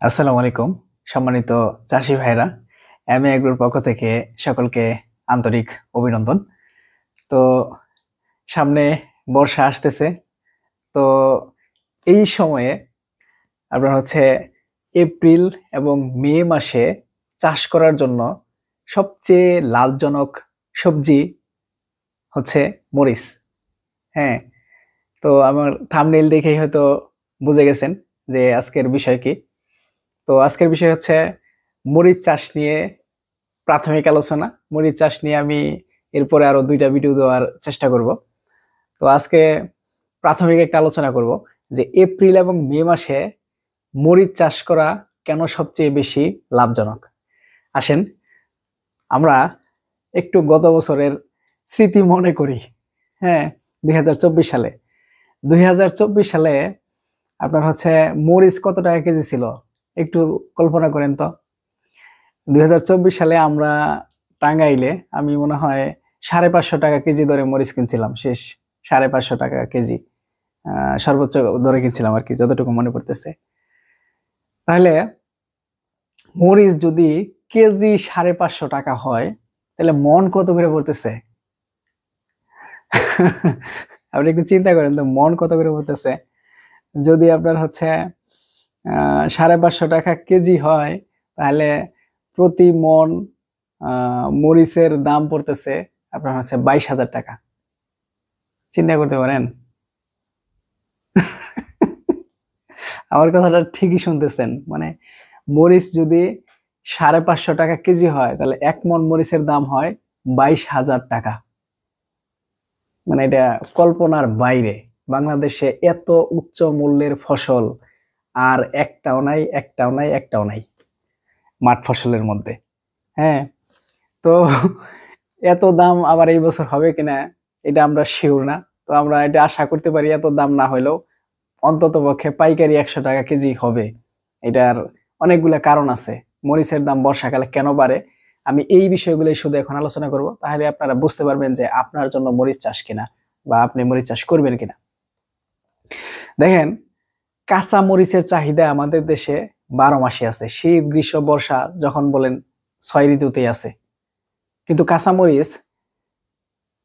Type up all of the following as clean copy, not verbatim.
আসসালামু আলাইকুম সম্মানিত চাষি ভাইরা। এমএ এগ্রোর পক্ষ থেকে সকলকে আন্তরিক অভিনন্দন। তো সামনে বর্ষা আসতেছে। তো এই সময়ে আপনার এপ্রিল এবং মে মাসে চাষ করার জন্য সবচেয়ে লাভজনক সবজি হচ্ছে মরিচ। হ্যাঁ, তো আমার থাম্বনেইল দেখেই হয়তো বুঝে গেছেন যে আজকের বিষয় কি। তো আজকের বিষয় হচ্ছে মরিচ চাষ নিয়ে প্রাথমিক আলোচনা। মরিচ চাষ নিয়ে আমি এরপরে আরো ২টা ভিডিও দেওয়ার চেষ্টা করব। তো আজকে প্রাথমিক একটা আলোচনা করব যে এপ্রিল এবং মে মাসে মরিচ চাষ করা কেন সবচেয়ে বেশি লাভজনক। আসেন আমরা একটু গত বছরের স্মৃতি মনে করি। হ্যাঁ, ২০২৪ সালে ২০২৪ সালে আপনার মরিচ কত টাকা কেজি ছিল একটু কল্পনা করেন তো। ২০২৪ সালে আমরা টাঙ্গাইলে আমি মনে হয় ৫৫০ টাকা কেজি দরে মরিচ কিনছিলাম। শেষ ৫৫০ টাকা কেজি সর্বোচ্চ দরে কিনছিলাম আর কি, যতটুকু মনে পড়তেছে। তাহলে মরিচ যদি কেজি ৫৫০ টাকা হয় তাহলে মন কত করে পড়তেছে? আপনি একটু চিন্তা করেন তো, মন কত করে পড়তেছে। যদি আপনার ৫৫০ টাকা কেজি হয় তাহলে প্রতি মন মরিচের দাম পড়তেছে আপনার ২২,০০০ টাকা। চিন্তা করতে পারেন। আমার কথাটা ঠিকই শুনতেছেন। মানে মরিচ যদি ৫৫০ টাকা কেজি হয় তাহলে ১ মন মরিচের দাম হয় ২২,০০০ টাকা। মানে এটা কল্পনার বাইরে। বাংলাদেশে এত উচ্চ মূল্যের ফসল আর একটাও নাই, একটাও নাই, একটাও নাই মাঠ ফসলের মধ্যে। হ্যাঁ, তো এত দাম আবার এই বছর হবে কিনা এটা আমরা শিওর না। তো আমরা এটা আশা করতে পারি এত দাম না হইলেও অন্তত পক্ষে পাইকারি ১০০ টাকা কেজি হবে। এটার অনেকগুলা কারণ আছে। মরিচের দাম বর্ষাকালে কেন বাড়ে, আমি এই বিষয়গুলোই শুধু এখন আলোচনা করব। তাহলে আপনারা বুঝতে পারবেন যে আপনার জন্য মরিচ চাষ কিনা বা আপনি মরিচ চাষ করবেন কিনা। দেখেন, কাঁচা মরিচের চাহিদা আমাদের দেশে ১২ মাসে আছে। শীত, গ্রীষ্ম, বর্ষা যখন বলেন ৬ ঋতুতেই আছে। কিন্তু কাঁচা মরিচ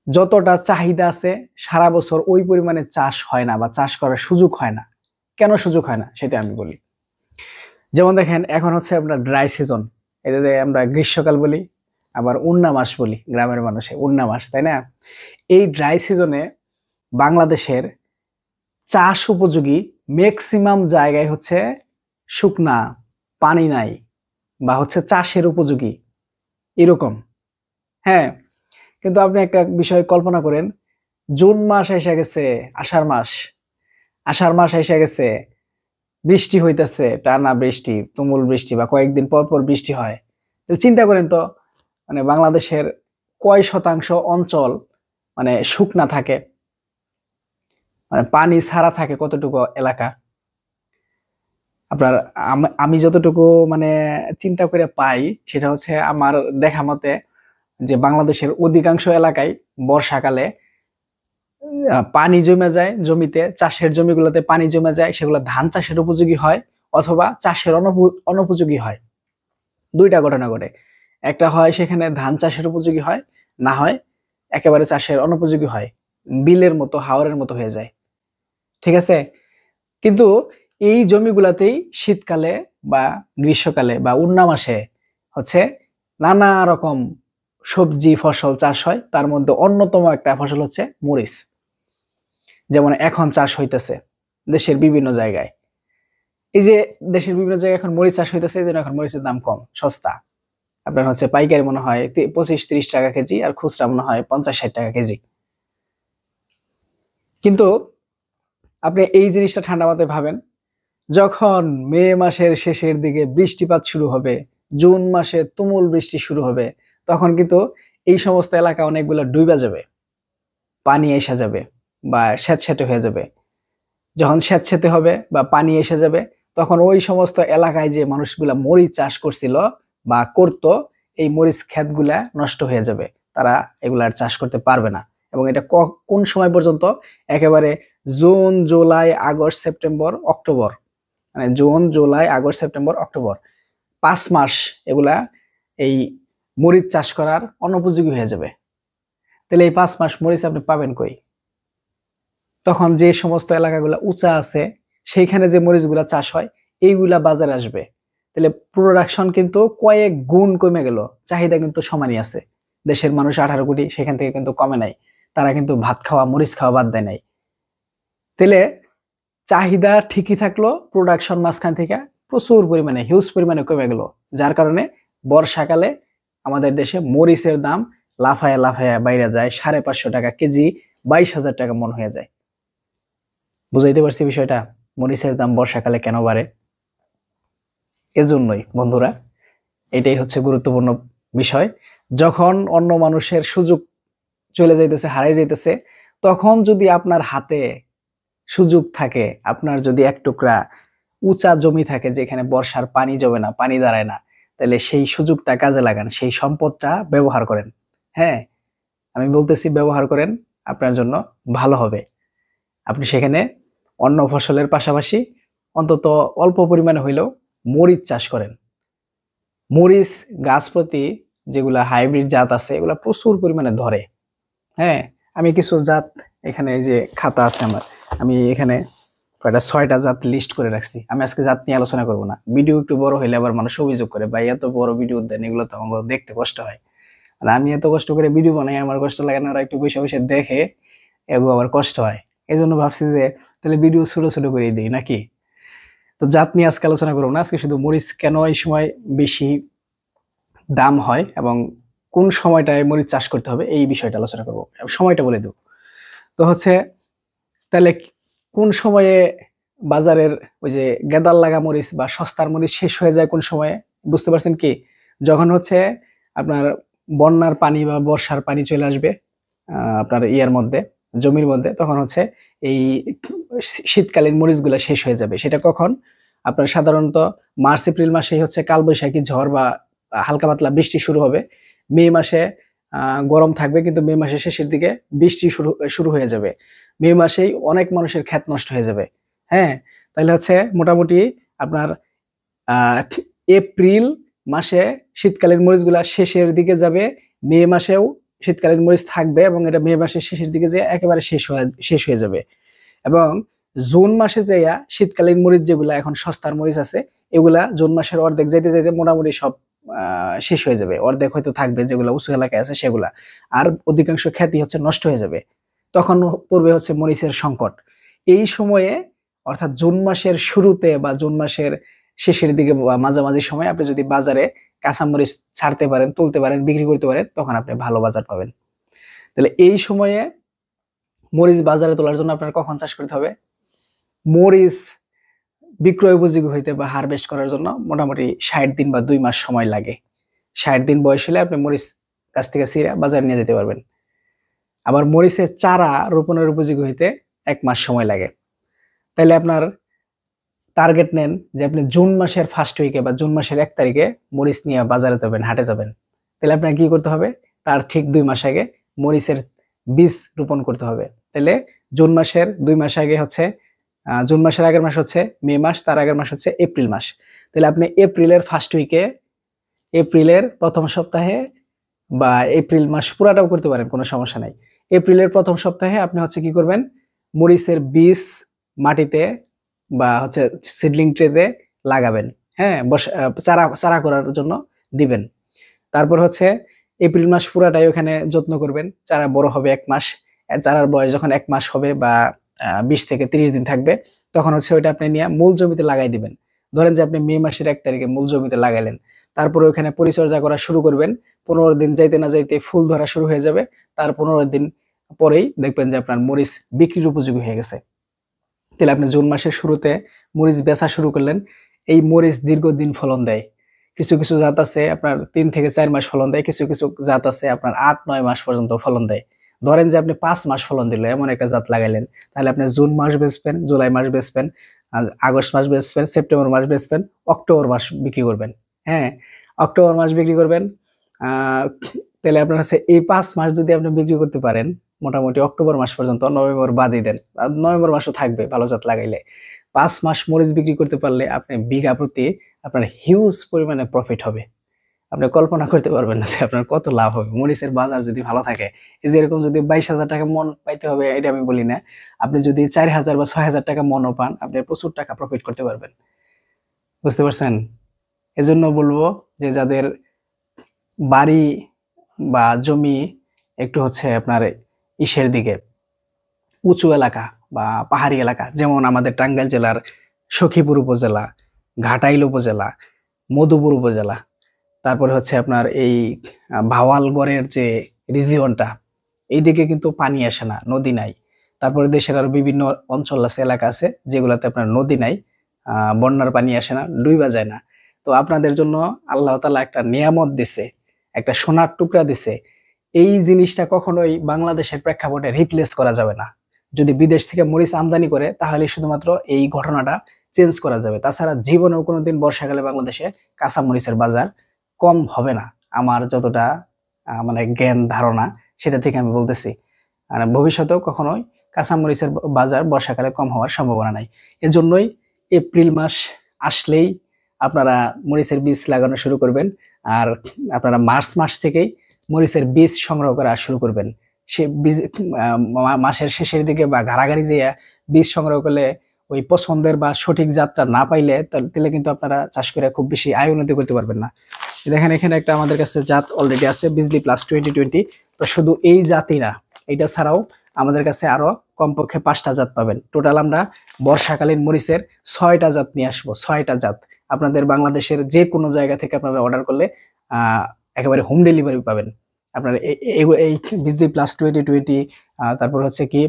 যতটা চাহিদা আছে সারা বছর ওই পরিমাণে চাষ হয় না বা চাষ করার সুযোগ হয় না। কেন সুযোগ হয় না সেটা আমি বলি। যেমন দেখেন, এখন আপনার ড্রাই সিজন, এটাতে আমরা গ্রীষ্মকাল বলি, আবার উন্না মাস বলি গ্রামের মানুষে, উন্না মাস, তাই না? এই ড্রাই সিজনে বাংলাদেশের চাষ উপযোগী ম্যাক্সিমাম জায়গায় শুকনা, পানি নাই বা চাষের উপযোগী এরকম। হ্যাঁ, কিন্তু আপনি একটা বিষয় কল্পনা করেন, জুন মাস এসে গেছে, আষাঢ় মাস এসে গেছে, বৃষ্টি হইতেছে, টানা বৃষ্টি, তুমুল বৃষ্টি বা কয়েকদিন পর পর বৃষ্টি হয়। তাহলে চিন্তা করেন তো, মানে বাংলাদেশের কয় শতাংশ অঞ্চল মানে শুকনা থাকে, মানে পানি ছাড়া থাকে কতটুকু এলাকা। আপনার আমি যতটুকু মানে চিন্তা করে পাই সেটা আমার দেখা মতে যে বাংলাদেশের অধিকাংশ এলাকায় বর্ষাকালে পানি জমে যায় জমিতে, চাষের জমিগুলোতে পানি জমে যায়, সেগুলো ধান চাষের উপযোগী হয় অথবা চাষের অনুপযোগী হয়। দুইটা ঘটনা ঘটে। একটা হয় সেখানে ধান চাষের উপযোগী হয়, না হয় একেবারে চাষের অনুপযোগী হয়, বিলের মতো হাওরের মতো হয়ে যায়। ঠিক আছে, কিন্তু এই জমিগুলাতেই শীতকালে বা গ্রীষ্মকালে বা উন্না মাসে নানা রকম সবজি ফসল চাষ হয়। তার মধ্যে অন্যতম একটা ফসল মরিচ। যেমন এখন চাষ হইতেছে দেশের বিভিন্ন জায়গায়। এই যে দেশের বিভিন্ন জায়গায় এখন মরিচ চাষ হইতেছে, এই জন্য এখন মরিচের দাম কম, সস্তা। আপনার পাইকারি মনে হয় ২৫-৩০ টাকা কেজি, আর খুচরা মনে হয় ৫০-৬০ টাকা কেজি। কিন্তু আপনি এই জিনিসটা ঠান্ডা মাথায় ভাবেন, যখন মে মাসের শেষের দিকে বৃষ্টিপাত শুরু হবে, জুন মাসে তুমুল বৃষ্টি শুরু হবে, তখন কিন্তু এই সমস্ত এলাকা অনেকগুলো ডুইবা যাবে, পানি এসে যাবে বা স্যাঁতসেঁতে হয়ে যাবে। যখন স্যাঁতসেঁতে হবে বা পানি এসে যাবে, তখন ওই সমস্ত এলাকায় যে মানুষগুলা মরিচ চাষ করছিল বা করত, এই মরিচ ক্ষেতগুলা নষ্ট হয়ে যাবে, তারা এগুলা আর চাষ করতে পারবে না। এবং এটা কোন সময় পর্যন্ত? একেবারে June, July, August, September, October, মানে June, July, August, September, October 5 মাস এগুলা এই মরিচ চাষ করার অনুপযোগী হয়ে যাবে। তাহলে এই 5 মাস মরিচ আপনি পাবেন কই? তখন যে সমস্ত এলাকাগুলো উঁচা আছে সেইখানে যে মরিচগুলা চাষ হয় এইগুলা বাজারে আসবে। তাহলে প্রোডাকশন কিন্তু কয়েক গুণ কমে গেল, চাহিদা কিন্তু সমানই আছে। দেশের মানুষ 18 কোটি, সেখান থেকে কিন্তু কমে নাই। তারা কিন্তু ভাত খাওয়া, মরিচ খাওয়া বাদ দেয় নাই। তাহলে চাহিদা ঠিকই থাকলো, প্রোডাকশন মাঝখান থেকে প্রচুর পরিমাণে, হিউজ পরিমাণে কমে গেল, যার কারণে বর্ষাকালে আমাদের দেশে মরিচের দাম লাফায়া লাফায়া বাইরে যায়, 550 টাকা কেজি, 22,000 টাকা মন হয়ে যায়। বুঝাইতে পারছি বিষয়টা? মরিচের দাম বর্ষাকালে কেন বাড়ে? এজন্যই বন্ধুরা, এটাই হচ্ছে গুরুত্বপূর্ণ বিষয়। যখন অন্য মানুষের সুযোগ চলে যাইতেছে, হারাই যাইতেছে, তখন যদি আপনার হাতে সুযোগ থাকে, আপনার যদি এক টুকরা উঁচা জমি থাকে যেখানে বর্ষার পানি জমে না, পানি দাঁড়ায় না, তাহলে সেই সুযোগটা কাজে লাগান, সেই সম্পদটা ব্যবহার করেন। হ্যাঁ, আমি বলতেছি ব্যবহার করেন, আপনার জন্য ভালো হবে। আপনি সেখানে অন্য ফসলের পাশাপাশি অন্তত অল্প পরিমাণে হইলেও মরিচ চাষ করেন। মরিচ গাছ প্রতি যেগুলা হাইব্রিড জাত আছে এগুলা প্রচুর পরিমাণে ধরে। হ্যাঁ, আমি কিছু জাত এখানে, এই যে খাতা আছে আমার, আমি এখানে কয়টা 6টা জাত লিস্ট করে রাখছি। আমি আজকে জাত নিয়ে আলোচনা করব না, ভিডিও একটু বড় হইলে আবার মানুষ অভিযোগ করে, ভাই এত বড় ভিডিও দেন, এগুলো তো আমার দেখতে কষ্ট হয়। আর আমি এত কষ্ট করে ভিডিও বানাই, আমার কষ্ট লাগে না? ওরা একটু বসে বসে দেখে, এগুলো আবার কষ্ট হয়। এই জন্য ভাবছি যে তাহলে ভিডিও ছোট ছোট করে দিই নাকি। তো জাত নিয়ে আজকে আলোচনা করবো না, আজকে শুধু মরিচ কেন এই সময় বেশি দাম হয় এবং কোন সময়টায় মরিচ চাষ করতে হবে এই বিষয়টা আলোচনা করবো, সময়টা বলে দেব। তো হচ্ছে তাহলে কোন সময়ে বাজারের ওই যে গেদাল লাগা মরিচ বা সস্তার মরিচ শেষ হয়ে যায় কোন সময়ে? বুঝতে পারছেন কি? যখন হচ্ছে আপনার বন্যার পানি বা বর্ষার পানি চলে আসবে আপনার ইয়ার মধ্যে, জমির মধ্যে, তখন হচ্ছে এই শীতকালীন মরিচগুলা শেষ হয়ে যাবে। সেটা কখন? আপনার সাধারণত মার্চ এপ্রিল মাসেই হচ্ছে কালবৈশাখী ঝড় বা হালকা পাতলা বৃষ্টি শুরু হবে। মে মাসে গরম থাকবে, কিন্তু মে মাসের শেষের দিকে বৃষ্টি শুরু হয়ে যাবে। মে মাসেই অনেক মানুষের ক্ষেত নষ্ট হয়ে যাবে। হ্যাঁ, তাহলে হচ্ছে মোটামুটি আপনার আহ এপ্রিল মাসে শীতকালীন মরিচগুলা শেষের দিকে যাবে, মে মাসেও শীতকালীন মরিচ থাকবে এবং এটা মে মাসের শেষের দিকে যে একেবারে শেষ হয়ে যাবে। এবং জুন মাসে যাইয়া শীতকালীন মরিচ যেগুলা এখন সস্তার মরিচ আছে, এগুলা জুন মাসের অর্ধেক যাইতে যাইতে মোটামুটি সব শেষ হয়ে যাবে। অর্ধেক হয়তো থাকবে যেগুলা উঁচু এলাকায় আছে সেগুলা, আর অধিকাংশ খ্যাতি হচ্ছে নষ্ট হয়ে যাবে। তখন পড়বে হচ্ছে মরিচের সংকট। এই সময়ে অর্থাৎ জুন মাসের শুরুতে বা জুন মাসের শেষের দিকে বা মাঝামাঝি সময় আপনি যদি বাজারে কাঁচামরিচ ছাড়তে পারেন, তুলতে পারেন, বিক্রি করতে পারেন, তখন আপনি ভালো বাজার পাবেন। তাহলে এই সময়ে মরিচ বাজারে তোলার জন্য আপনার কখন চাষ করতে হবে? মরিচ বিক্রয় উপযোগী হইতে বা হারভেস্ট করার জন্য মোটামুটি 60 দিন বা 2 মাস সময় লাগে। 60 দিন বয়স হলে আপনি মরিচ গাছ থেকে ছিঁড়া বাজারে নিয়ে যেতে পারবেন। আবার মরিচের চারা রোপণের উপযোগী হইতে 1 মাস সময় লাগে। তাইলে আপনার টার্গেট নেন যে আপনি জুন মাসের ফার্স্ট উইকে বা জুন মাসের 1 তারিখে মরিচ নিয়ে বাজারে যাবেন, হাটে যাবেন। তাহলে আপনার কি করতে হবে? তার ঠিক 2 মাস আগে মরিচের বীজ রোপণ করতে হবে। তাহলে জুন মাসের 2 মাস আগে হচ্ছে জুন মাসের আগের মাস হচ্ছে মে মাস, তার আগের মাস হচ্ছে এপ্রিল মাস। তাহলে আপনি এপ্রিলের ফার্স্ট উইকে, এপ্রিলের প্রথম সপ্তাহে বা এপ্রিল মাস পুরাটাও করতে পারেন, কোনো সমস্যা নাই। এপ্রিলের প্রথম সপ্তাহে আপনি হচ্ছে কি করবেন? মরিচের বীজ মাটিতে বা হচ্ছে সিডলিং ট্রেতে লাগাবেন। হ্যাঁ, চারা চারা করার জন্য দিবেন। তারপর হচ্ছে এপ্রিল মাস পুরাটাই ওখানে যত্ন করবেন। চারা বড় হবে 1 মাস। চারার বয়স যখন 1 মাস হবে বা 20 থেকে 30 দিন থাকবে, তখন হচ্ছে ওইটা আপনি নিয়ে মূল জমিতে লাগাই দিবেন। ধরেন যে আপনি মে মাসের 1 তারিখে মূল জমিতে লাগাইলেন, তারপরে ওখানে পরিচর্যা করা শুরু করবেন। 15 দিন যাইতে না যাইতে ফুল ধরা শুরু হয়ে যাবে। তার 15 দিন পরেই দেখবেন যে আপনার মরিচ বিক্রির উপযোগী হয়ে গেছে। তাহলে আপনি জুন মাসের শুরুতে মরিচ বেচা শুরু করলেন। এই মরিচ দীর্ঘদিন ফলন দেয়। কিছু কিছু জাত আছে আপনার 3 থেকে 4 মাস ফলন দেয়, কিছু কিছু জাত আছে আপনার 8-9 মাস পর্যন্ত ফলন দেয়। ধরেন যে আপনি 5 মাস ফলন দিল এমন একটা জাত লাগাইলেন, তাহলে আপনি জুন মাস বেচবেন, জুলাই মাস বেচবেন, আগস্ট মাস বেচবেন, সেপ্টেম্বর মাস বেচবেন, অক্টোবর মাস বিক্রি করবেন। হ্যাঁ, অক্টোবর মাস বিক্রি করবেন। তাহলে আপনার হচ্ছে এই 5 মাস যদি আপনি বিক্রি করতে পারেন, মোটামুটি অক্টোবর মাস পর্যন্ত, নভেম্বর বাদই দেন, নভেম্বর মাসও থাকবে ভালো জাত লাগাইলে। 5 মাস মরিচ বিক্রি করতে পারলে আপনি বিঘা প্রতি আপনার হিউজ পরিমাণে প্রফিট হবে। আপনি কল্পনা করতে পারবেন না যে আপনার কত লাভ হবে মরিচের বাজার যদি ভালো থাকে। এই যে এরকম যদি 22,000 টাকা মন পাইতে হবে এটা আমি বলি না। আপনি যদি 4,000 বা 6,000 টাকা মনও পান, আপনি প্রচুর টাকা প্রফিট করতে পারবেন। বুঝতে পারছেন? এজন্য বলবো যে যাদের বাড়ি বা জমি একটু হচ্ছে আপনার ইসের দিকে, উঁচু এলাকা বা পাহাড়ি এলাকা, যেমন আমাদের টাঙ্গাইল জেলার সখীপুর উপজেলা, ঘাটাইল উপজেলা, মধুপুর উপজেলা, তারপরে হচ্ছে আপনার এই ভাওয়ালগড়ের যে রিজিয়নটা, এইদিকে কিন্তু পানি আসে না, নদী নাই। তারপরে দেশের আরো বিভিন্ন অঞ্চল আছে, এলাকা আছে যেগুলোতে আপনার নদী নাই, বন্যার পানি আসে না, ডুইবা যায় না। তো আপনাদের জন্য আল্লাহ তাআলা একটা নিয়ামত দিছে, একটা সোনার টুকরা দিছে। এই জিনিসটা কখনোই বাংলাদেশের প্রেক্ষাপটে রিপ্লেস করা যাবে না। যদি বিদেশ থেকে মরিচ আমদানি করে তাহলে শুধুমাত্র এই ঘটনাটা চেঞ্জ করা যাবে। তাছাড়া জীবনেও কোনোদিন বর্ষাকালে বাংলাদেশে কাঁচা মরিচের বাজার কম হবে না। আমার যতটা মানে জ্ঞান ধারণা সেটা থেকে আমি বলতেছি। আর ভবিষ্যতেও কখনোই কাঁচামরিচের বাজার বর্ষাকালে কম হওয়ার সম্ভাবনা নাই। এজন্যই এপ্রিল মাস আসলেই আপনারা মরিচের বীজ লাগানো শুরু করবেন। আর আপনারা মার্চ মাস থেকেই মরিচের বীজ সংগ্রহ করা শুরু করবেন। সে বীজ মাসের শেষের দিকে বা ঘাড়াঘাড়ি যেয়ে বীজ সংগ্রহ করলে ওই পছন্দের বা সঠিক জাতটা না পাইলে তাহলে কিন্তু আপনারা চাষ করে খুব বেশি আয় উন্নতি করতে পারবেন না। দেখেন এখানে একটা আমাদের কাছে জাত অলরেডি আছে, বিজলি প্লাস 2020। তো শুধু এই জাতই না, এটা ছাড়াও আমাদের কাছে আরো কমপক্ষে 5টা জাত পাবেন। টোটাল আমরা বর্ষাকালীন মরিচের 6টা জাত নিয়ে আসবো, 6টা জাত। আপনাদের বাংলাদেশের যে কোনো জায়গা থেকে আপনারা অর্ডার করলে একেবারে হোম ডেলিভারি পাবেন। আপনার এই বিজলি প্লাস 2020, তারপর হচ্ছে কি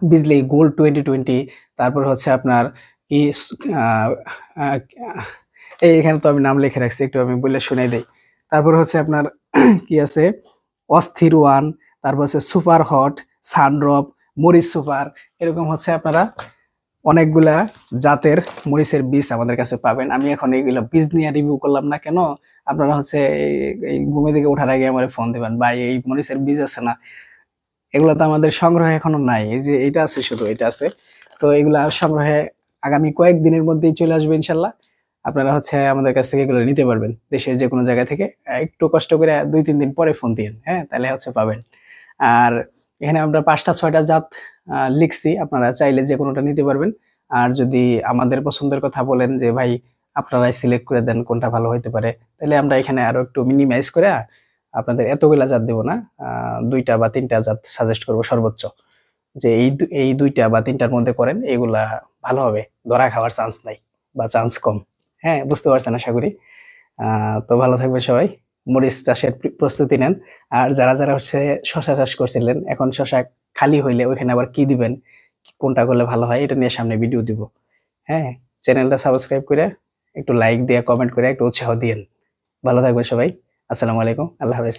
বিজলি গোল্ড 2020, তারপর হচ্ছে আপনার কি এখানে তো আমি নাম লিখে রাখছি, একটু আমি বলে শুনাই দেই। তারপর হচ্ছে আপনার কি আছে, অস্থির ওয়ান, তারপর হচ্ছে সুপার হট, সানড্রপ, মরিচ সুপার, এরকম হচ্ছে আপনারা অনেকগুলা জাতের মরিচের বীজ আমাদের কাছে পাবেন। আমি এখন এইগুলো বীজ নিয়ে রিভিউ করলাম না কেন, আপনারা হচ্ছে এই ঘুমে থেকে ওঠার আগে আমার ফোন দিবেন, ভাই এই মরিচের বীজ আছে না, এগুলো তো আমাদের সংগ্রহে এখনো নাই, এই যে এটা আছে, শুধু এটা আছে। তো এগুলা সংগ্রহে আগামী কয়েকদিনের মধ্যেই চলে আসবে ইনশাল্লাহ। আপনারা হচ্ছে আমাদের কাছ থেকে এগুলো নিতে পারবেন দেশের যে কোনো জায়গা থেকে। একটু কষ্ট করে 2-3 দিন পরে ফোন দিন, হ্যাঁ, তাহলে হচ্ছে পাবেন। আর এখানে আমরা 5টা 6টা জাত লিখছি, আপনারা চাইলে যে কোনোটা নিতে পারবেন। আর যদি আমাদের পছন্দের কথা বলেন যে ভাই আপনারাই সিলেক্ট করে দেন কোনটা ভালো হইতে পারে, তাহলে আমরা এখানে আরো একটু মিনিমাইজ করে আপনাদের এতগুলা জাত দেবো না, 2টা বা 3টা জাত সাজেস্ট করবো সর্বোচ্চ, যে এই 2টা বা 3টার মধ্যে করেন, এগুলা ভালো হবে, ধরা খাওয়ার চান্স নাই বা চান্স কম। হ্যাঁ, বুঝতে পারছেন আশা করি। তো ভালো থাকবেন সবাই, মরিচ চাষের প্রস্তুতি নেন। আর যারা যারা হচ্ছে শশা চাষ করছিলেন, এখন শশা খালি হইলে ওইখানে আবার কি দিবেন, কোনটা করলে ভালো হয়, এটা নিয়ে সামনে ভিডিও দিব। হ্যাঁ, চ্যানেলটা সাবস্ক্রাইব করে একটু লাইক দিয়ে কমেন্ট করে একটু উৎসাহ দিয়েন। ভালো থাকবেন সবাই। আসসালামু আলাইকুম, আল্লাহ হাফেজ।